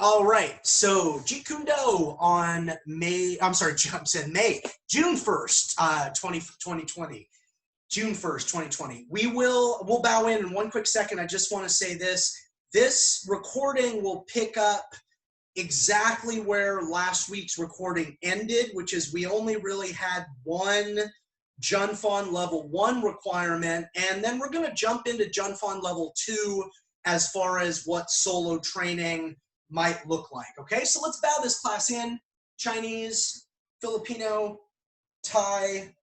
All right, so Jeet Kune on June 1st, 2020. June 1st, 2020. We'll bow in one quick second. I just want to say this. This recording will pick up exactly where last week's recording ended, which is we only really had one Junfon level 1 requirement, and then we're going to jump into Junfon level 2 as far as what solo training might look like. Okay, so let's bow this class in. Chinese, Filipino, Thai,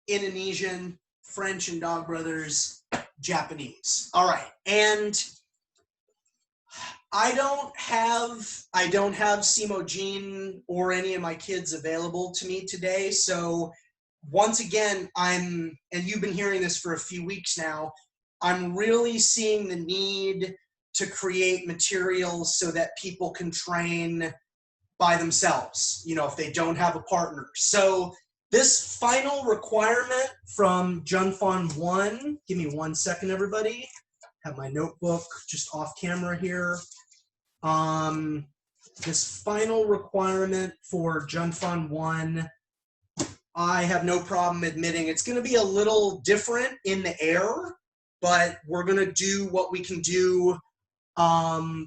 Indonesian, French and Dog Brothers, Japanese. All right, and I don't have Simo Jean or any of my kids available to me today. So once again, and you've been hearing this for a few weeks now, I'm really seeing the need to create materials so that people can train by themselves, you know, if they don't have a partner. So this final requirement from Junfon 1, give me 1 second, everybody. Have my notebook just off camera here. This final requirement for Junfon 1, I have no problem admitting it's going to be a little different in the air, but we're going to do what we can do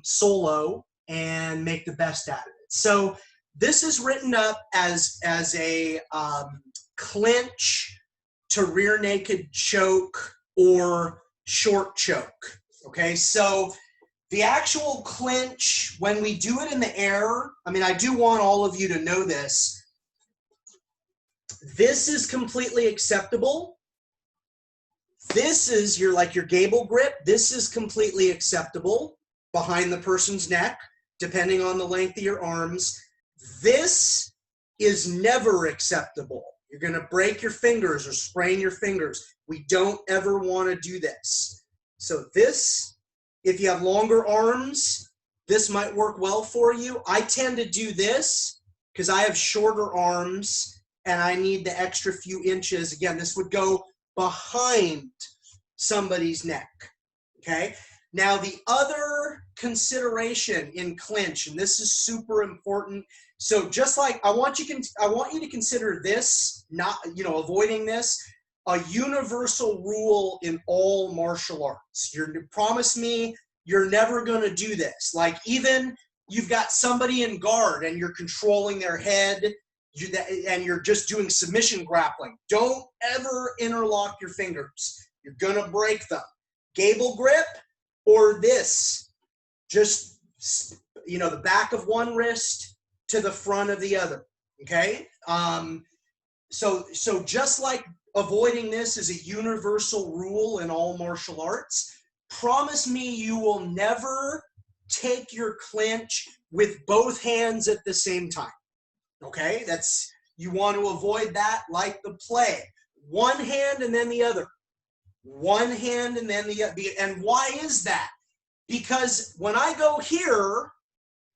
solo and make the best out of it. So this is written up as a clinch to rear naked choke or short choke. Okay, so the actual clinch, when we do it in the air, I mean, I do want all of you to know this. This is completely acceptable. This is your gable grip. This is completely acceptable behind the person's neck, depending on the length of your arms. This is never acceptable. You're going to break your fingers or sprain your fingers. We don't ever want to do this. So this, if you have longer arms, this might work well for you. I tend to do this because I have shorter arms and I need the extra few inches. Again, this would go behind somebody's neck, okay? Now, the other consideration in clinch, and this is super important. So just like I want you to consider this, not, you know, avoiding this, a universal rule in all martial arts. Promise me you're never going to do this. Like, even you've got somebody in guard and you're controlling their head, and you're just doing submission grappling. Don't ever interlock your fingers. You're going to break them. Gable grip or this, just, you know, the back of one wrist to the front of the other, okay? So just like avoiding this is a universal rule in all martial arts, promise me you will never take your clinch with both hands at the same time. Okay, you want to avoid that like the plague. One hand and then the other. One hand and then the other. And why is that? Because when I go here,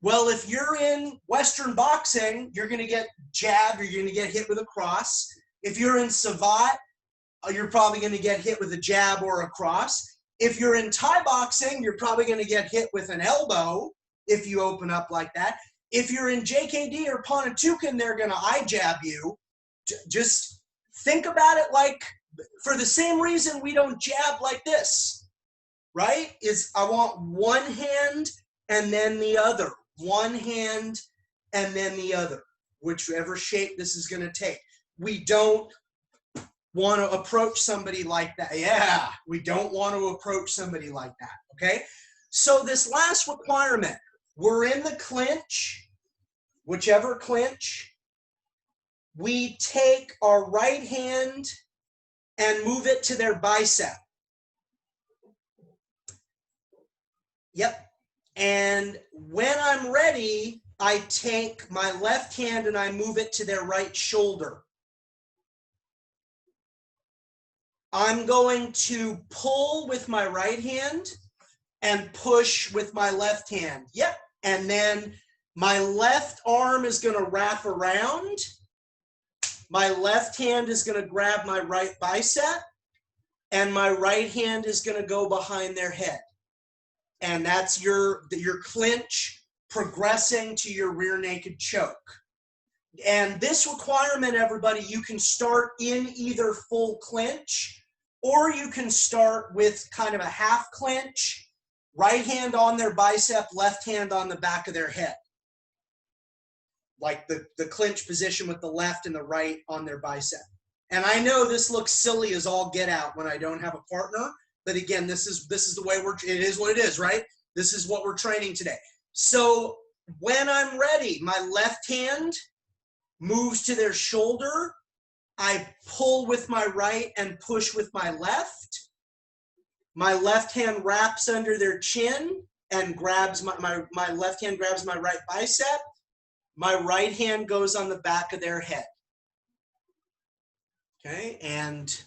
well, if you're in Western boxing, you're going to get jabbed or you're going to get hit with a cross. If you're in Savate, you're probably going to get hit with a jab or a cross. If you're in Thai boxing, you're probably going to get hit with an elbow if you open up like that. If you're in JKD or Ponatukan, they're going to eye jab you. Just think about it like, for the same reason we don't jab like this, right? Is I want one hand and then the other. One hand and then the other, whichever shape this is going to take. We don't want to approach somebody like that. Yeah, we don't want to approach somebody like that, okay? So this last requirement, we're in the clinch, whichever clinch. We take our right hand and move it to their bicep. Yep. And when I'm ready, I take my left hand and I move it to their right shoulder. I'm going to pull with my right hand and push with my left hand. Yep. And then my left arm is going to wrap around. My left hand is going to grab my right bicep. And my right hand is going to go behind their head. And that's your clinch progressing to your rear naked choke. And this requirement, everybody, you can start in either full clinch, or you can start with kind of a half clinch, right hand on their bicep, left hand on the back of their head. Like the clinch position with the left and the right on their bicep. And I know this looks silly as all get out when I don't have a partner, but again, this is the way it is what it is, right? This is what we're training today. So when I'm ready, my left hand moves to their shoulder. I pull with my right and push with my left. My left hand wraps under their chin and grabs my left hand grabs my right bicep. My right hand goes on the back of their head. Okay, and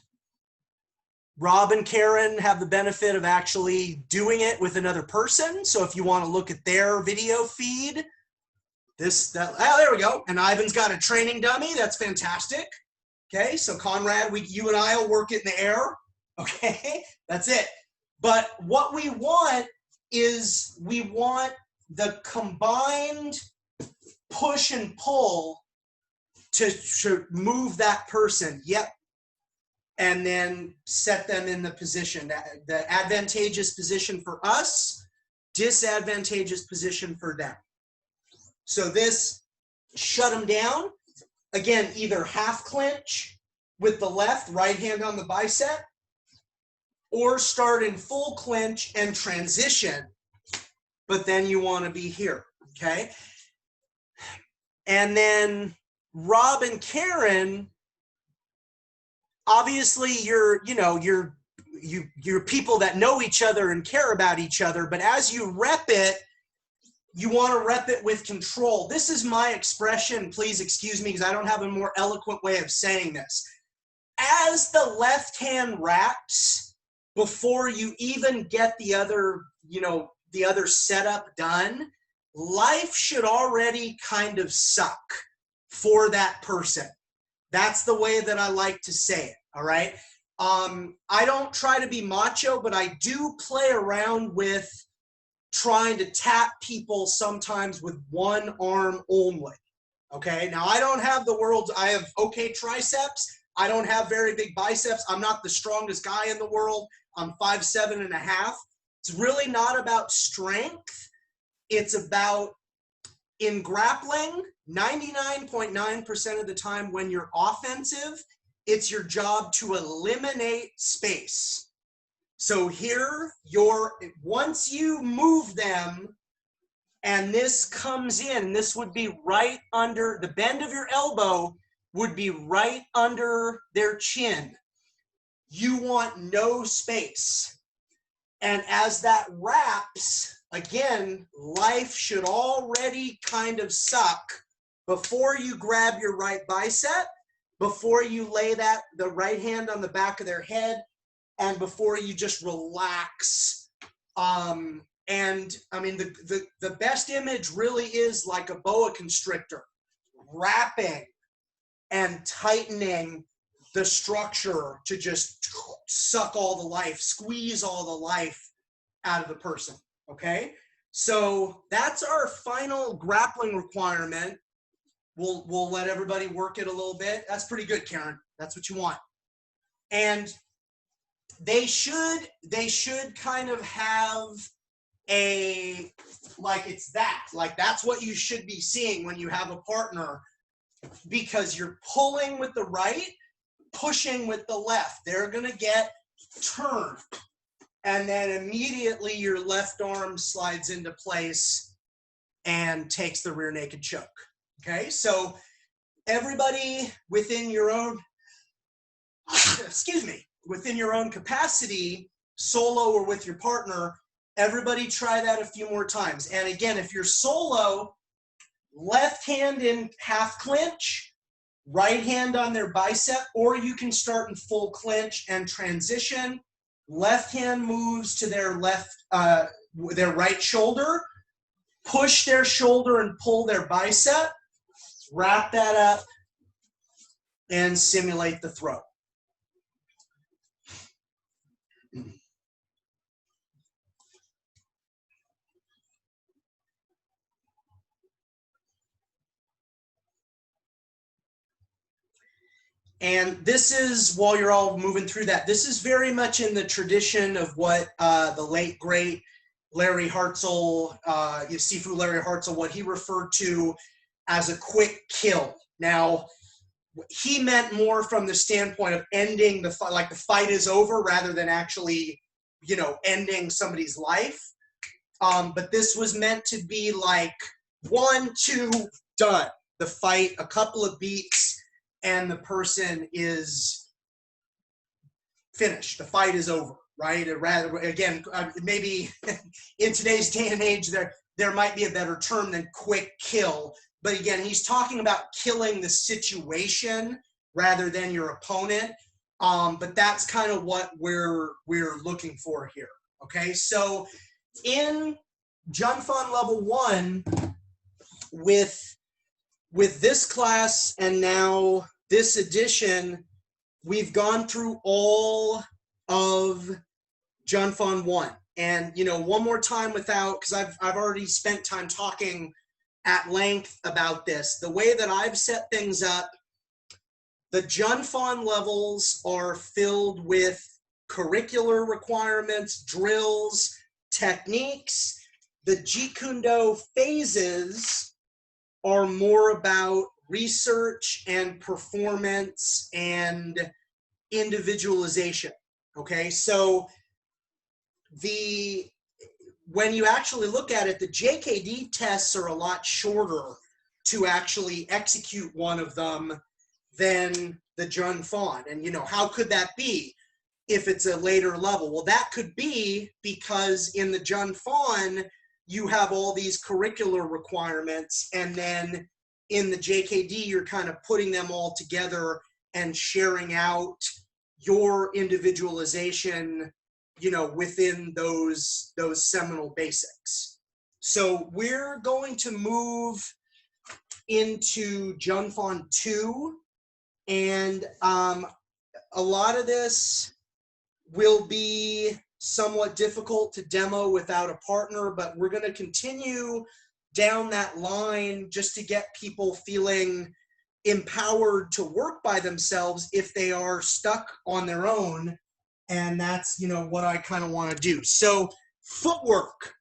Rob and Karen have the benefit of actually doing it with another person. So if you want to look at their video feed, there we go. And Ivan's got a training dummy. That's fantastic. Okay, so Conrad, you and I will work it in the air. Okay, that's it. But what we want is the combined push and pull to move that person. Yep. And then set them in the position. The advantageous position for us, disadvantageous position for them. So this, shut them down. Again, either half clinch with the left, right hand on the bicep, or start in full clinch and transition, but then you want to be here, okay? And then Rob and Karen, obviously you're people that know each other and care about each other, but as you rep it, you want to rep it with control. This is my expression, please excuse me, because I don't have a more eloquent way of saying this. As the left hand wraps, before you even get the other setup done, life should already kind of suck for that person. That's the way that I like to say it, all right? I don't try to be macho, but I do play around with trying to tap people sometimes with one arm only, okay? Now, I don't have I have okay triceps. I don't have very big biceps. I'm not the strongest guy in the world. I'm 5'7.5". It's really not about strength. It's about, in grappling, 99.9% of the time when you're offensive, it's your job to eliminate space. So here, once you move them and this comes in, this would be right under, the bend of your elbow would be right under their chin. You want no space. And as that wraps, again, life should already kind of suck before you grab your right bicep, before you lay the right hand on the back of their head, and before you just relax. And I mean, the best image really is like a boa constrictor, wrapping and tightening the structure to just suck all the life, squeeze all the life out of the person, okay? So that's our final grappling requirement. We'll let everybody work it a little bit. That's pretty good, Karen. That's what you want. And they should kind of have that's what you should be seeing when you have a partner, because you're pulling with the right, pushing with the left. They're gonna get turned, and then immediately your left arm slides into place and takes the rear naked choke. Okay, so everybody within your own, within your own capacity, solo or with your partner, everybody try that a few more times. And again, if you're solo, left hand in half clinch, right hand on their bicep, or you can start in full clinch and transition. Left hand moves to their right shoulder, push their shoulder and pull their bicep, wrap that up, and simulate the throw. And this is, while you're all moving through that, this is very much in the tradition of what the late, great Larry Hartzell, Sifu Larry Hartzell, what he referred to as a quick kill. Now, he meant more from the standpoint of ending the fight, like the fight is over, rather than actually, you know, ending somebody's life. But this was meant to be like 1, 2, done. The fight, a couple of beats, and the person is finished. The fight is over, right? Or rather, again, maybe in today's day and age, there might be a better term than quick kill. But again, he's talking about killing the situation rather than your opponent. But that's kind of what we're looking for here. Okay, so in Junfan level 1, with this class and now this edition, we've gone through all of Junfan 1. And, you know, one more time without, because I've already spent time talking at length about this. The way that I've set things up, the Junfan levels are filled with curricular requirements, drills, techniques. The Jeet Kune phases are more about research and performance and individualization. Okay, so when you actually look at it, the JKD tests are a lot shorter to actually execute one of them than the Junfan. And, you know, how could that be if it's a later level? Well, that could be because in the Junfan, you have all these curricular requirements, and then in the JKD, you're kind of putting them all together and sharing out your individualization, you know, within those seminal basics. So we're going to move into Junfan 2, and a lot of this will be somewhat difficult to demo without a partner, but we're going to continue down that line just to get people feeling empowered to work by themselves if they are stuck on their own. And that's, you know, what I kind of want to do. So footwork.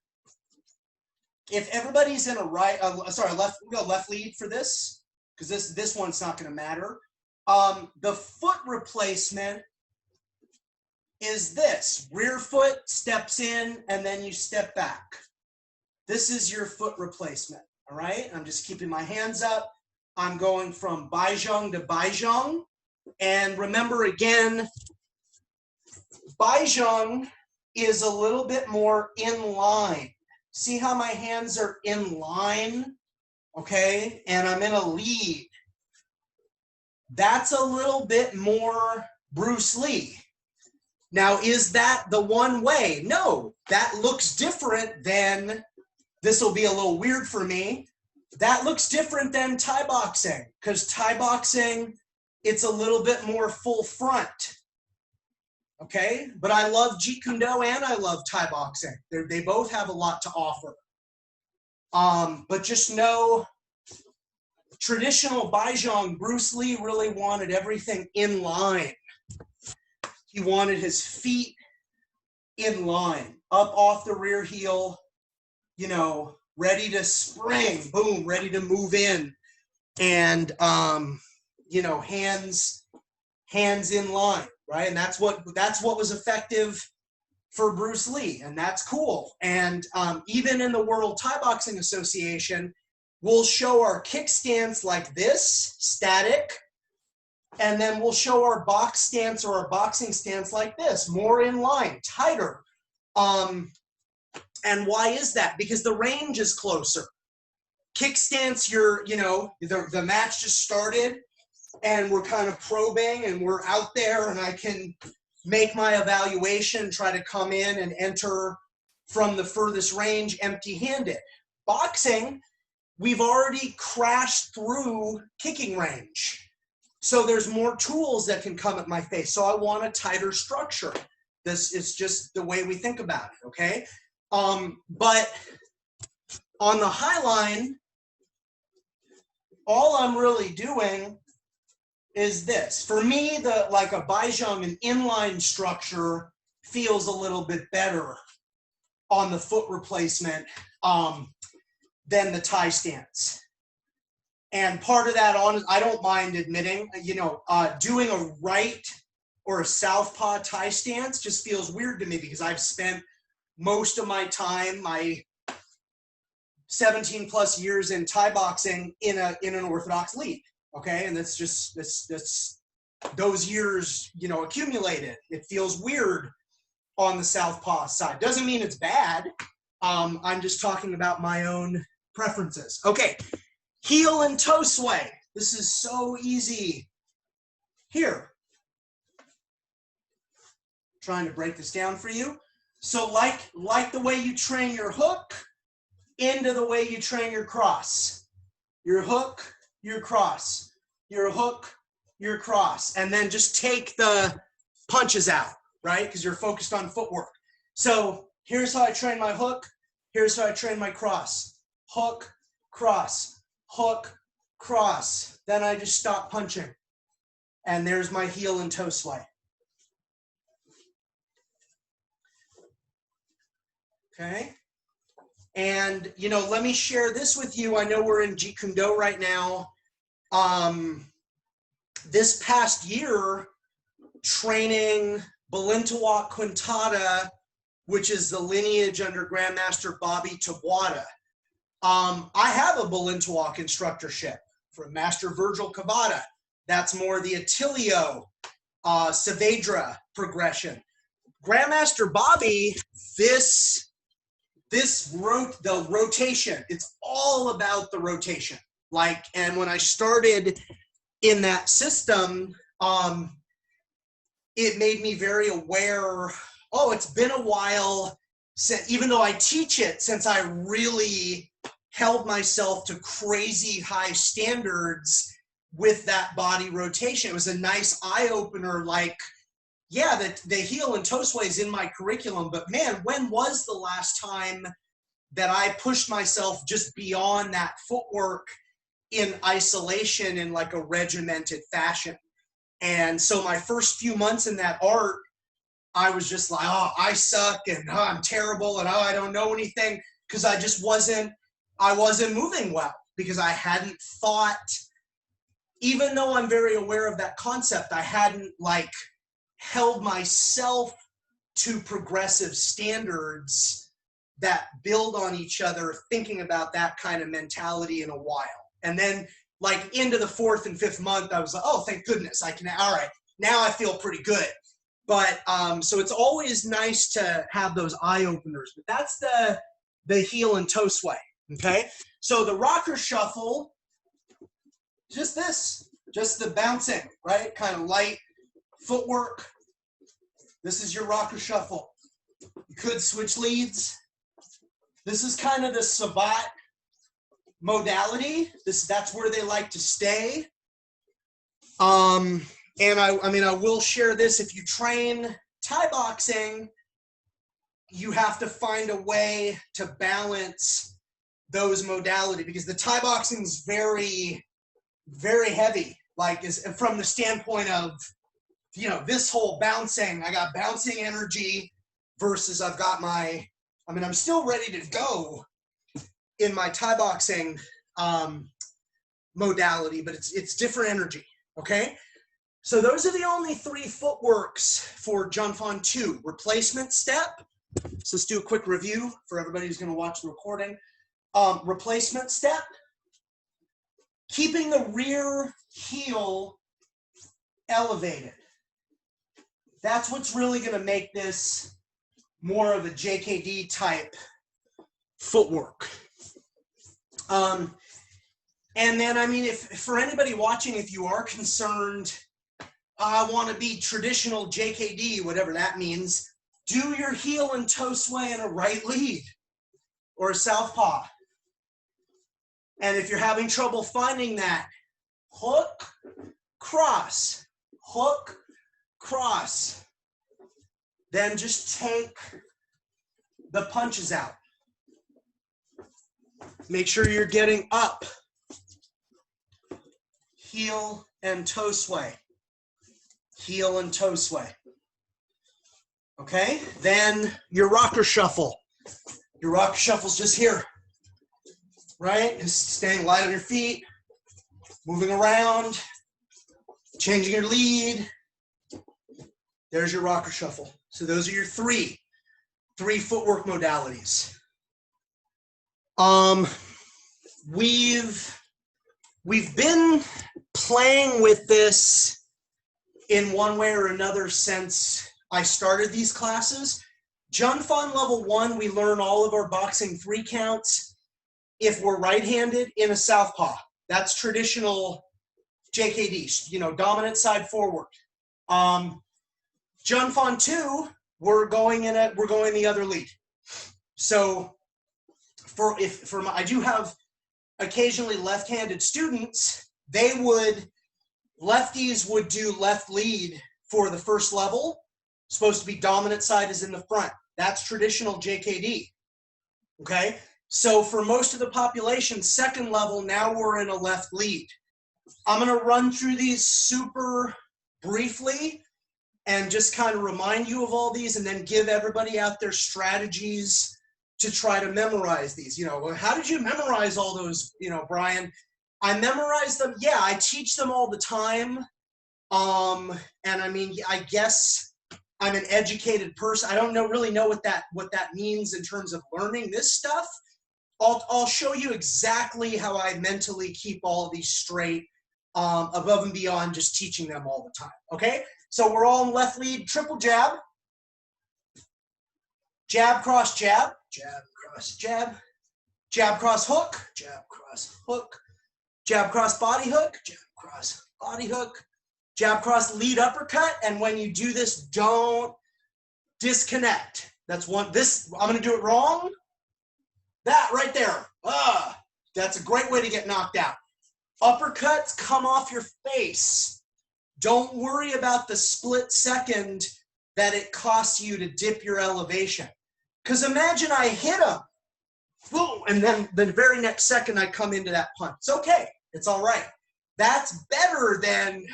If everybody's in a left lead for this, because this one's not going to matter. The foot replacement is this. Rear foot steps in, and then you step back. This is your foot replacement, all right? I'm just keeping my hands up. I'm going from Baizhong to Baizhong. And remember, again, Baizhong is a little bit more in line. See how my hands are in line, okay? And I'm in a lead. That's a little bit more Bruce Lee. Now, is that the one way? No, that looks different than, this will be a little weird for me, that looks different than Thai boxing, because Thai boxing, it's a little bit more full front. Okay, but I love Jeet Kune and I love Thai boxing. They both have a lot to offer. But just know, traditional Baizhong, Bruce Lee really wanted everything in line. He wanted his feet in line, up off the rear heel, you know, ready to spring, boom, ready to move in. And, you know, hands in line, right? And that's what was effective for Bruce Lee, and that's cool. And even in the World Thai Boxing Association, we'll show our kick stance like this, static, and then we'll show our box stance or our boxing stance like this, more in line, tighter. And why is that? Because the range is closer. Kick stance, you know, the match just started, and we're kind of probing, and we're out there, and I can make my evaluation, try to come in and enter from the furthest range empty-handed. Boxing, we've already crashed through kicking range. So there's more tools that can come at my face. So I want a tighter structure. This is just the way we think about it, okay? But on the high line, all I'm really doing is this. For me, like a Baizhang, an inline structure feels a little bit better on the foot replacement than the tie stance. And part of that, I don't mind admitting, you know, doing a right or a southpaw tie stance just feels weird to me because I've spent most of my time, my 17 plus years in Thai boxing in an orthodox league. Okay, and that's just that's those years, you know, accumulated. It feels weird on the southpaw side. Doesn't mean it's bad. I'm just talking about my own preferences. Okay, heel and toe sway. This is so easy. Here, trying to break this down for you. So like the way you train your hook into the way you train your cross. Your hook, your cross, your hook, your cross, and then just take the punches out, right? Because you're focused on footwork. So here's how I train my hook. Here's how I train my cross. Hook, cross, hook, cross. Then I just stop punching. And there's my heel and toe sway. Okay. And, you know, let me share this with you. I know we're in Jeet Kune right now. This past year, training Balintawak Quintada, which is the lineage under Grandmaster Bobby Tabuada. I have a Balintawak instructorship from Master Virgil Cavada. That's more the Attilio, Saavedra progression. Grandmaster Bobby, the rotation, it's all about the rotation. Like, and when I started in that system, it made me very aware, oh, it's been a while since, even though I teach it, since I really held myself to crazy high standards with that body rotation. It was a nice eye-opener, like, yeah, the heel and toe sway is in my curriculum, but man, when was the last time that I pushed myself just beyond that footwork in isolation in like a regimented fashion? And so my first few months in that art, I was just like, oh, I suck, and oh, I'm terrible, and oh, I don't know anything, because I wasn't moving well, because I hadn't thought, even though I'm very aware of that concept, I hadn't like held myself to progressive standards that build on each other, thinking about that kind of mentality in a while. And then like into the 4th and 5th month, I was like, oh, thank goodness, I can, all right, now I feel pretty good. But so it's always nice to have those eye openers, but that's the heel and toe sway. Okay. So the rocker shuffle, just the bouncing, right? Kind of light footwork. This is your rocker shuffle. You could switch leads. This is kind of the Savat modality. That's where they like to stay. And I mean, I will share this. If you train Thai boxing, you have to find a way to balance those modalities, because the Thai boxing is very, very heavy. Like, is from the standpoint of, you know, this whole bouncing, I got bouncing energy versus I've got my, I mean, I'm still ready to go in my Thai boxing modality, but it's different energy, okay? So those are the only 3 footworks for Junfan 2. Replacement step. So let's do a quick review for everybody who's going to watch the recording. Replacement step. Keeping the rear heel elevated. That's what's really going to make this more of a JKD type footwork. And then, I mean, if for anybody watching, if you are concerned, I want to be traditional JKD, whatever that means, do your heel and toe sway in a right lead or a southpaw. And if you're having trouble finding that, hook, cross, hook, cross. Then just take the punches out. Make sure you're getting up. heel and toe sway. Heel and toe sway. Okay, then your rocker shuffle. Your rocker shuffle's just here, right? Just staying light on your feet, moving around, changing your lead. There's your rocker shuffle. So those are your three footwork modalities. We've been playing with this in one way or another since I started these classes. Junfan level 1, we learn all of our boxing 3 counts if we're right-handed in a southpaw. That's traditional JKD, dominant side forward. Junfan 2, we're going the other lead. So I do have occasionally left-handed students, lefties would do left lead for the first level. Supposed to be dominant side is in the front. That's traditional JKD. Okay? So for most of the population, second level, now we're in a left lead. I'm going to run through these super briefly and just kind of remind you of all these and then give everybody out their strategies to try to memorize these. How did you memorize all those, Brian? I memorize them. Yeah, I teach them all the time. And I mean, I guess I'm an educated person. I don't really know what that means in terms of learning this stuff. I'll show you exactly how I mentally keep all of these straight, above and beyond just teaching them all the time. Okay? So we're all in left lead, triple jab. Jab, cross, jab. Jab, cross, jab. Jab, cross, hook. Jab, cross, hook. Jab, cross, body hook. Jab, cross, body hook. Jab, cross, lead uppercut. And when you do this, don't disconnect. That's one. I'm going to do it wrong. That right there. That's a great way to get knocked out. Uppercuts come off your face. Don't worry about the split second that it costs you to dip your elevation. Because imagine I hit him, boom, and then the very next second I come into that punch. It's okay. It's all right. That's better than,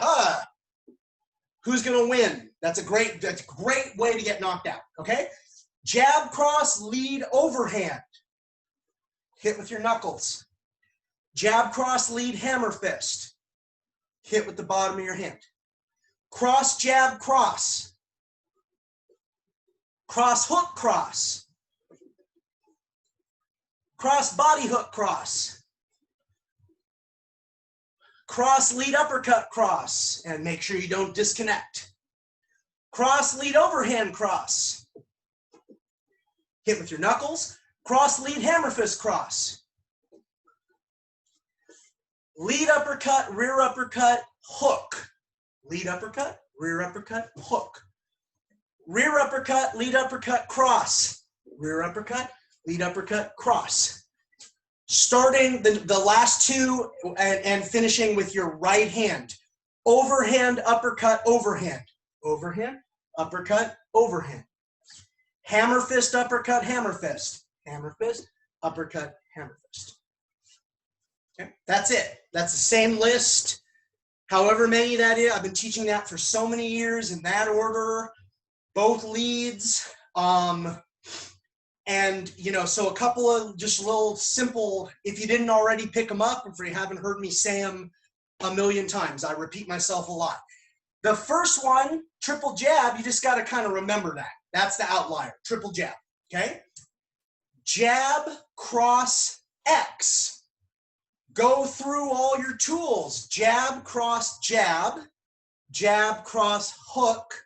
who's going to win? That's a great way to get knocked out, okay? Jab, cross, lead, overhand. Hit with your knuckles. Jab, cross, lead, hammer fist. Hit with the bottom of your hand. Cross, jab, cross. Cross, hook, cross. Cross, body hook, cross. Cross, lead, uppercut, cross. And make sure you don't disconnect. Cross, lead, overhand, cross. Hit with your knuckles. Cross, lead, hammer fist, cross. Lead uppercut, rear uppercut, hook. Lead uppercut, rear uppercut, hook. Rear uppercut, lead uppercut, cross. Rear uppercut, lead uppercut, cross. Starting the last two and finishing with your right hand. Overhand, uppercut, overhand. Overhand, uppercut, overhand. Hammer fist, uppercut, hammer fist. Hammer fist, uppercut, hammer fist. Okay, that's it. That's the same list. However many that is. I've been teaching that for so many years in that order. Both leads. And, so a couple of just little simple, if you didn't already pick them up, if you haven't heard me say them a million times, I repeat myself a lot. The first one, triple jab, you just got to kind of remember that. That's the outlier, triple jab, okay? Jab, cross, X. Go through all your tools. Jab, cross, jab. Jab, cross, hook.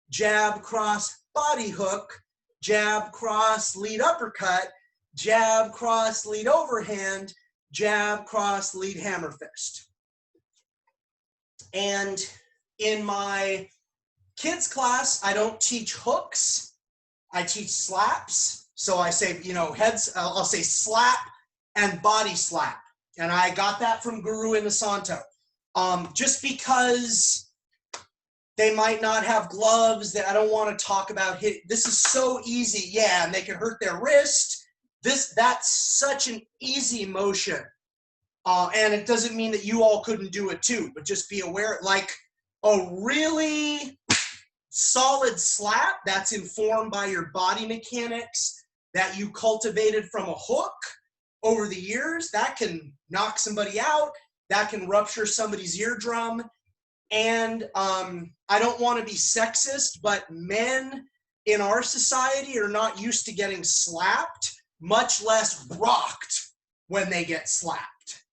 Jab, cross, body hook. Jab, cross, lead uppercut. Jab, cross, lead overhand. Jab, cross, lead hammer fist. And in my kids class, I don't teach hooks. I teach slaps. So I say, heads, I'll say slap and body slap. And I got that from Guru Inosanto. Just because they might not have gloves, that I don't want to talk about hit. This is so easy. Yeah, and they can hurt their wrist. That's such an easy motion And it doesn't mean that you all couldn't do it too, but just be aware, like a really solid slap that's informed by your body mechanics that you cultivated from a hook over the years, that can knock somebody out, that can rupture somebody's eardrum. And I don't want to be sexist, but men in our society are not used to getting slapped, much less rocked when they get slapped.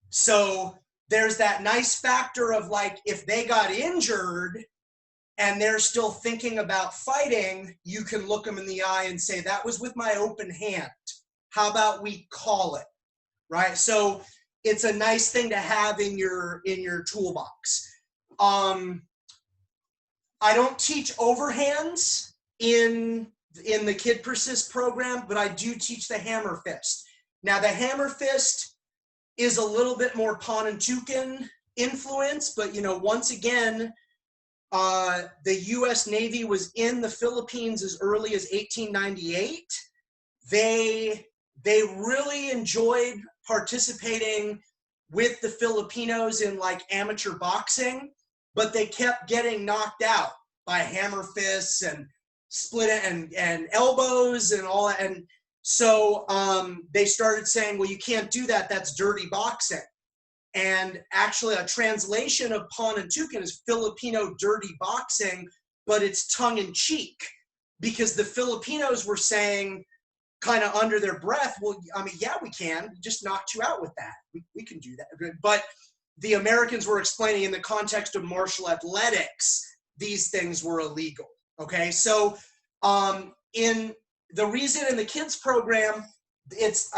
So there's that nice factor of like, if they got injured and they're still thinking about fighting, you can look them in the eye and say, that was with my open hand. How about we call it, right? So it's a nice thing to have in your toolbox. I don't teach overhands in the Kid Persist program, but I do teach the hammer fist. Now the hammer fist is a little bit more Ponantucan influence, but you know, once again, the U.S. Navy was in the Philippines as early as 1898. They really enjoyed participating with the Filipinos in like amateur boxing, but they kept getting knocked out by hammer fists and split and elbows and all that. And so they started saying, well, you can't do that. That's dirty boxing. And actually a translation of Ponantucan is Filipino dirty boxing, but it's tongue in cheek because the Filipinos were saying kind of under their breath, well, I mean, yeah, we can. We just knocked you out with that. We can do that. But the Americans were explaining in the context of martial athletics, these things were illegal. Okay, so in the reason in the kids program, it's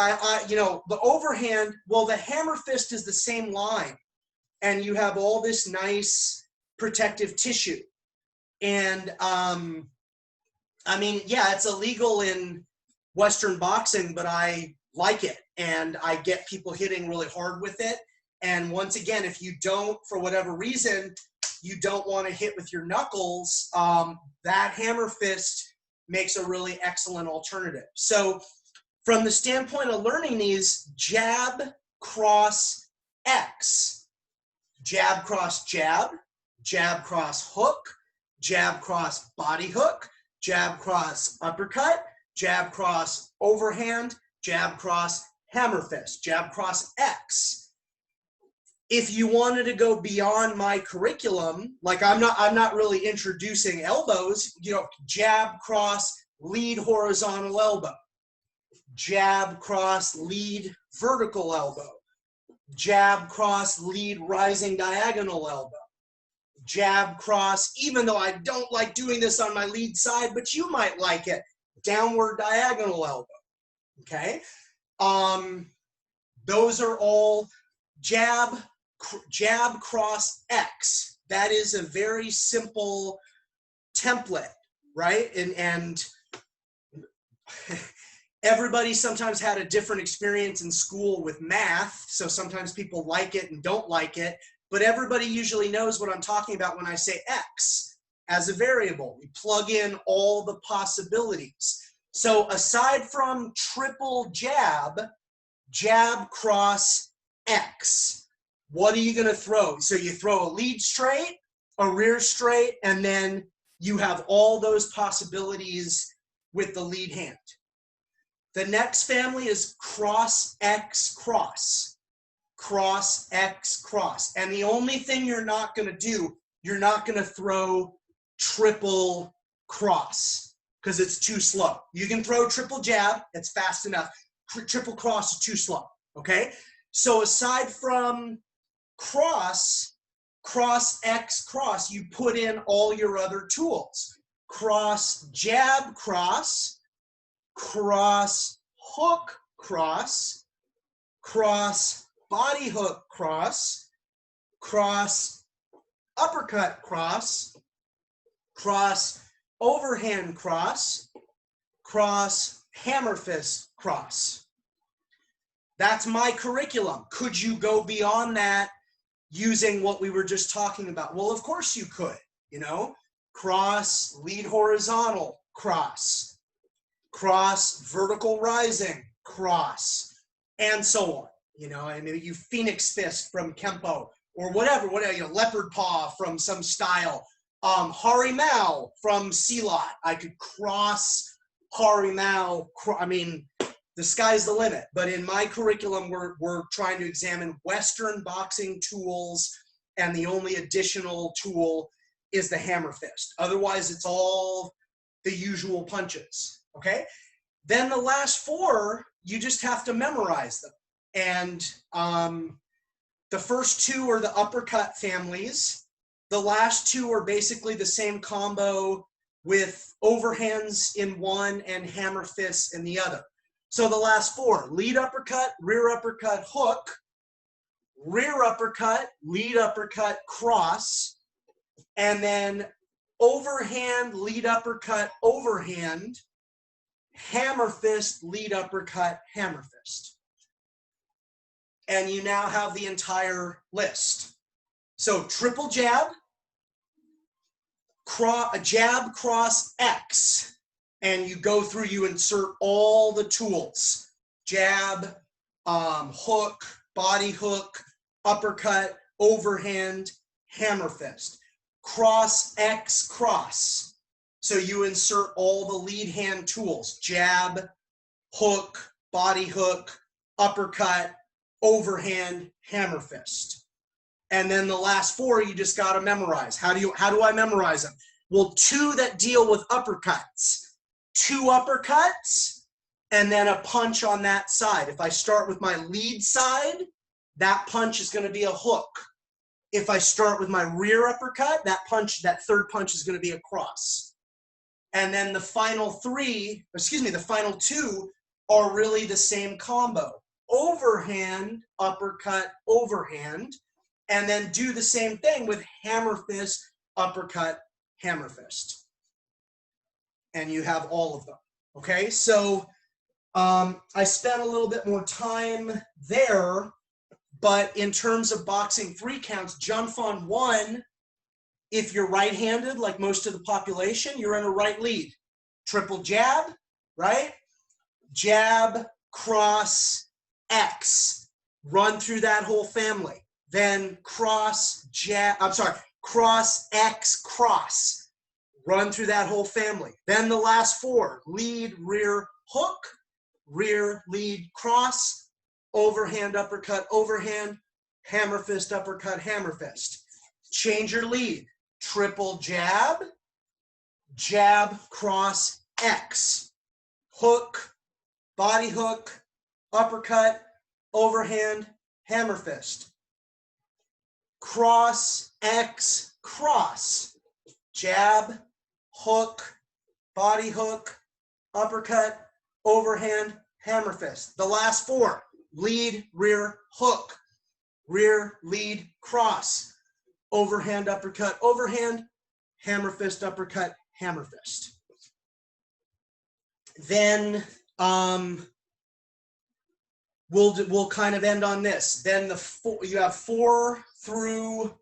you know, the overhand, well, the hammer fist is the same line, and you have all this nice protective tissue. And I mean, yeah, it's illegal in Western boxing, but I like it, and I get people hitting really hard with it. And once again, if you don't, for whatever reason, you don't want to hit with your knuckles, that hammer fist makes a really excellent alternative. So from the standpoint of learning these, jab, cross, X, jab, cross, jab, jab, cross, hook, jab, cross, body hook, jab, cross, uppercut, jab, cross, overhand, jab, cross, hammer fist, jab, cross, X. If you wanted to go beyond my curriculum, like I'm not really introducing elbows, you know, jab, cross, lead horizontal elbow, jab, cross, lead vertical elbow, jab, cross, lead rising diagonal elbow, jab, cross, even though I don't like doing this on my lead side, but you might like it, downward diagonal elbow, okay? Those are all jab, cross, X. That is a very simple template, right? And everybody sometimes had a different experience in school with math, so sometimes people like it and don't like it, but everybody usually knows what I'm talking about when I say X as a variable. We plug in all the possibilities. So aside from triple jab, jab, cross, X, what are you going to throw? So you throw a lead straight, a rear straight, and then you have all those possibilities with the lead hand. The next family is cross, X, cross. Cross, X, cross. And the only thing you're not going to do, you're not going to throw triple cross because it's too slow. You can throw triple jab, it's fast enough. Triple cross is too slow, okay? So aside from cross, X, cross, you put in all your other tools. Cross, jab, cross, cross, hook, cross, cross, body hook, cross, cross, uppercut, cross, cross, overhand, cross, cross, hammer fist, cross. That's my curriculum. Could you go beyond that using what we were just talking about? Well, of course you could, you know, cross, lead horizontal, cross, cross, vertical rising, cross, and so on. you know, and maybe you Phoenix Fist from Kempo, or whatever, you know, Leopard Paw from some style. Harimau from Silat. I could cross Harimau. I mean, the sky's the limit. But in my curriculum, we're trying to examine Western boxing tools, and the only additional tool is the hammer fist. Otherwise, it's all the usual punches, okay? Then the last four, you just have to memorize them. And the first two are the uppercut families. The last two are basically the same combo with overhands in one and hammer fists in the other. So the last four: lead uppercut, rear uppercut, hook, rear uppercut, lead uppercut, cross, and then overhand, lead uppercut, overhand, hammer fist, lead uppercut, hammer fist. And you now have the entire list. So triple jab, jab, cross, X. And you go through, you insert all the tools. Jab, hook, body hook, uppercut, overhand, hammer fist. Cross, X, cross. So you insert all the lead hand tools. Jab, hook, body hook, uppercut, overhand, hammer fist. And then the last four, you just got to memorize. How do I memorize them? Well, two that deal with uppercuts. Two uppercuts, and then a punch on that side. If I start with my lead side, that punch is going to be a hook. If I start with my rear uppercut, that third punch is going to be a cross. And then the final two are really the same combo. Overhand, uppercut, overhand, and then do the same thing with hammer fist, uppercut, hammer fist. And you have all of them, okay? So I spent a little bit more time there, but in terms of boxing 3 counts, jump on 1, if you're right-handed, like most of the population, you're in a right lead. Triple jab, right? Jab, cross, X. Run through that whole family. Then cross, cross, X, cross. Run through that whole family. Then the last four: lead, rear, hook, rear, lead, cross, overhand, uppercut, overhand, hammer fist, uppercut, hammer fist. Change your lead. Triple jab, jab, cross, X. Hook, body hook, uppercut, overhand, hammer fist. Cross, X, cross. Jab, hook, body hook, uppercut, overhand, hammer fist. The last four: lead, rear, hook, rear, lead, cross, overhand, uppercut, overhand, hammer fist, uppercut, hammer fist. Then we'll kind of end on this. Then you have 4 through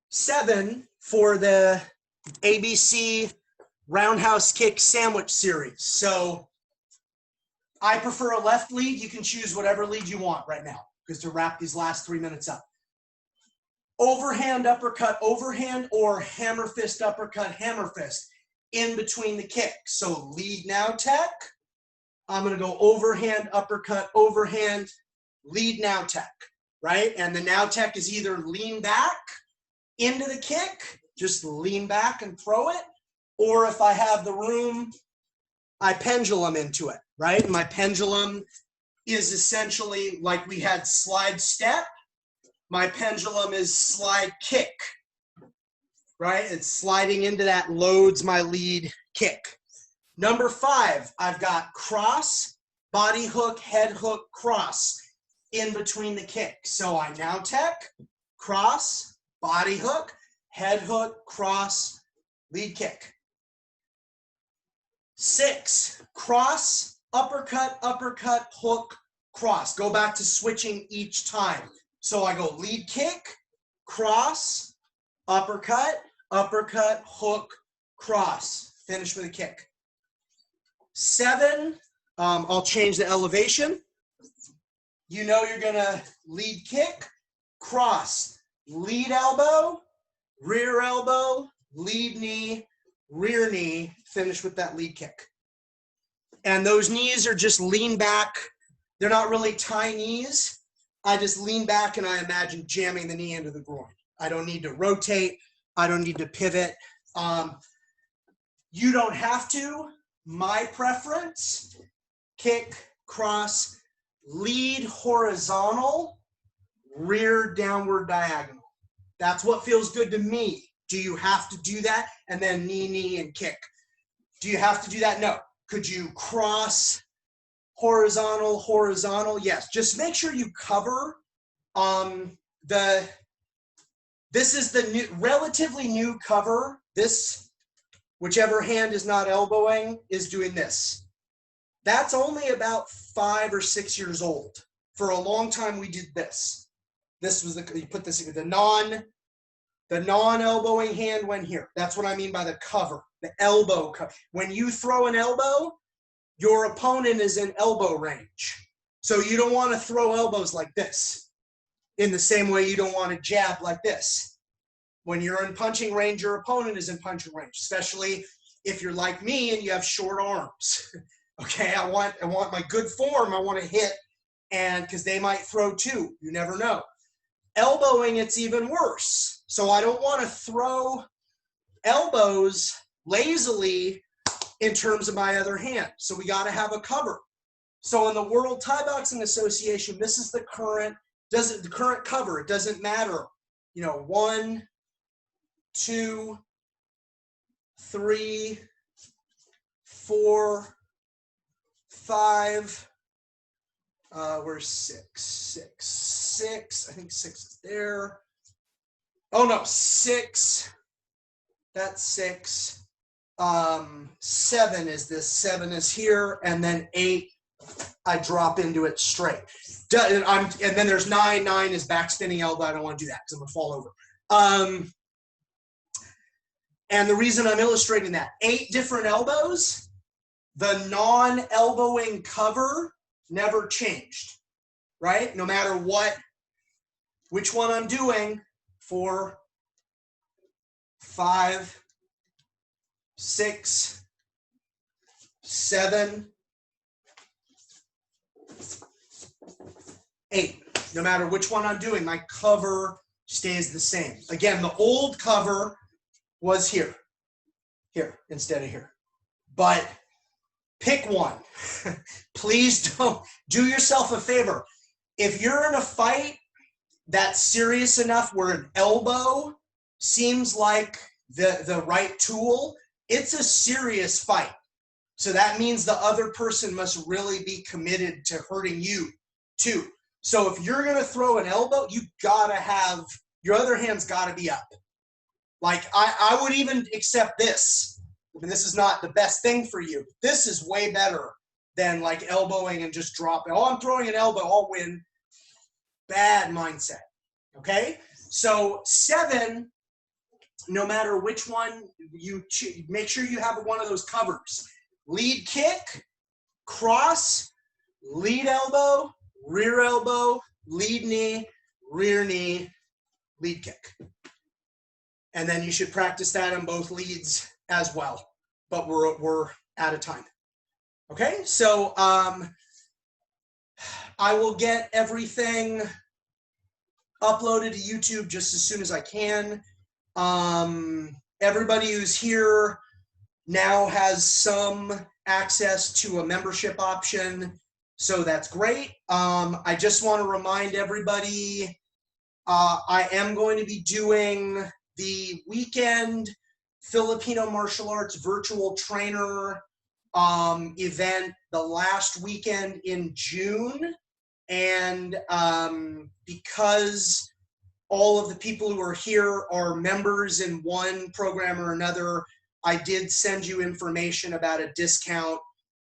7 for the ABC roundhouse kick sandwich series. So I prefer a left lead. You can choose whatever lead you want right now, because to wrap these last 3 minutes up. Overhand, uppercut, overhand, or hammer fist, uppercut, hammer fist in between the kicks. So lead now tech. I'm going to go overhand, uppercut, overhand, lead now tech, right? And the now tech is either lean back into the kick, just lean back and throw it, or if I have the room, I pendulum into it, right? And my pendulum is essentially like we had slide step. My pendulum is slide kick, right? It's sliding into that, loads my lead kick. Number 5, I've got cross, body hook, head hook, cross in between the kicks. So I now tech, cross, body hook, head hook, cross, lead kick. 6, cross, uppercut, uppercut, hook, cross. Go back to switching each time. So I go lead kick, cross, uppercut, uppercut, hook, cross. Finish with a kick. 7, I'll change the elevation. you know you're gonna lead kick, cross, lead elbow, rear elbow, lead knee, rear knee, finish with that lead kick. And those knees are just lean back. They're not really tie knees. I just lean back and I imagine jamming the knee into the groin. I don't need to rotate. I don't need to pivot. You don't have to. My preference, kick, cross, lead horizontal, rear downward diagonal. That's what feels good to me. Do you have to do that? And then knee, knee, and kick. Do you have to do that? No. Could you cross horizontal, horizontal? Yes. Just make sure you cover this is the new, relatively new cover. This, whichever hand is not elbowing, is doing this. That's only about 5 or 6 years old. For a long time, we did this. This was you put this in the non-elbowing hand went here. That's what I mean by the cover, the elbow cover. When you throw an elbow, your opponent is in elbow range. So you don't want to throw elbows like this. In the same way you don't want to jab like this. When you're in punching range, your opponent is in punching range, especially if you're like me and you have short arms. Okay, I want my good form. I want to hit, and because they might throw too. You never know. Elbowing, it's even worse. So I don't want to throw elbows lazily in terms of my other hand. So we got to have a cover. So in the World Thai Boxing Association, this is the current cover. It doesn't matter. 1, 2, 3, 4, 5. Where's 6? 6. I think 6 is there. Oh no, 6. That's 6. 7 is this. 7 is here, and then 8. I drop into it straight. And then there's 9. 9 is back spinning elbow. I don't want to do that because I'm gonna fall over. And the reason I'm illustrating that, 8 different elbows, the non-elbowing cover never changed, right? No matter which one I'm doing, 4, 5, 6, 7, 8. No matter which one I'm doing, my cover stays the same. Again, the old cover was here instead of here. But pick one. Please don't do yourself a favor. If you're in a fight that's serious enough where an elbow seems like the right tool, it's a serious fight. So that means the other person must really be committed to hurting you too. So if you're going to throw an elbow, you got to have, your other hand's got to be up. Like I would even accept this. I mean, this is not the best thing for you. This is way better than like elbowing and just dropping. Oh, I'm throwing an elbow, I'll win. Bad mindset. Okay? So 7, no matter which one you choose, make sure you have one of those covers. Lead kick, cross, lead elbow, lead knee, rear knee, lead kick. And then you should practice that on both leads as well. But we're out of time. Okay, so I will get everything uploaded to YouTube just as soon as I can. Everybody who's here now has some access to a membership option, so that's great. I just want to remind everybody, I am going to be doing the weekend Filipino martial arts virtual trainer event the last weekend in June. And because all of the people who are here are members in one program or another, I did send you information about a discount.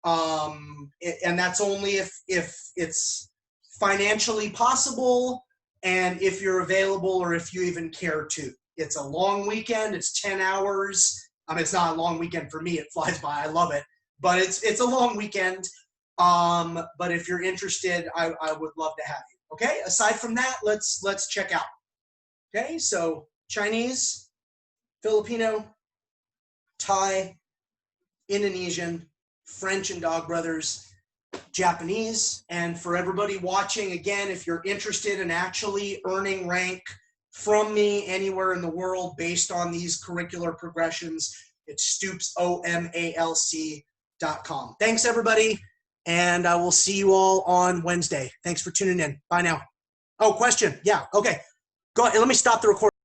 And that's only if it's financially possible and if you're available or if you even care to. It's a long weekend. It's 10 hours. It's not a long weekend for me. It flies by. I love it. But it's a long weekend. But if you're interested, I would love to have you. Okay. Aside from that, let's check out. Okay. So Chinese, Filipino, Thai, Indonesian, French and Dog Brothers, Japanese. And for everybody watching, again, if you're interested in actually earning rank from me anywhere in the world based on these curricular progressions, it's stoopsomalc.com. Thanks, everybody. And I will see you all on Wednesday. Thanks for tuning in. Bye now. Oh, question. Yeah. Okay. Go ahead. Let me stop the recording.